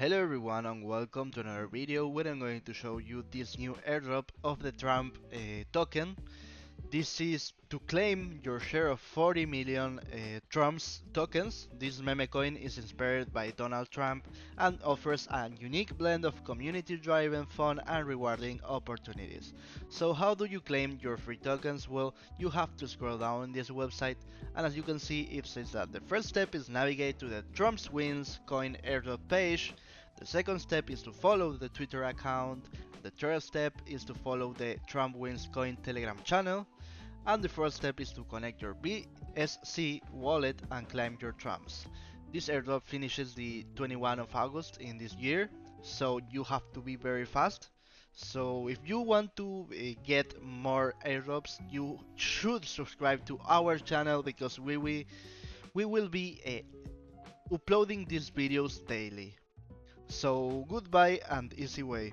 Hello everyone and welcome to another video where I'm going to show you this new airdrop of the Trump token. This is to claim your share of 40 million TRUMPS tokens. This meme coin is inspired by Donald Trump and offers a unique blend of community-driven fun and rewarding opportunities. So how do you claim your free tokens? Well, you have to scroll down on this website, and as you can see it says that the first step is navigate to the TRUMPS Wins coin airdrop page. The second step is to follow the Twitter account. The third step is to follow the Trump Wins Coin Telegram channel. And the fourth step is to connect your BSC wallet and claim your Trumps. This airdrop finishes the 21 of August in this year, so you have to be very fast. So if you want to get more airdrops, you should subscribe to our channel because we will be uploading these videos daily. So goodbye and easy way.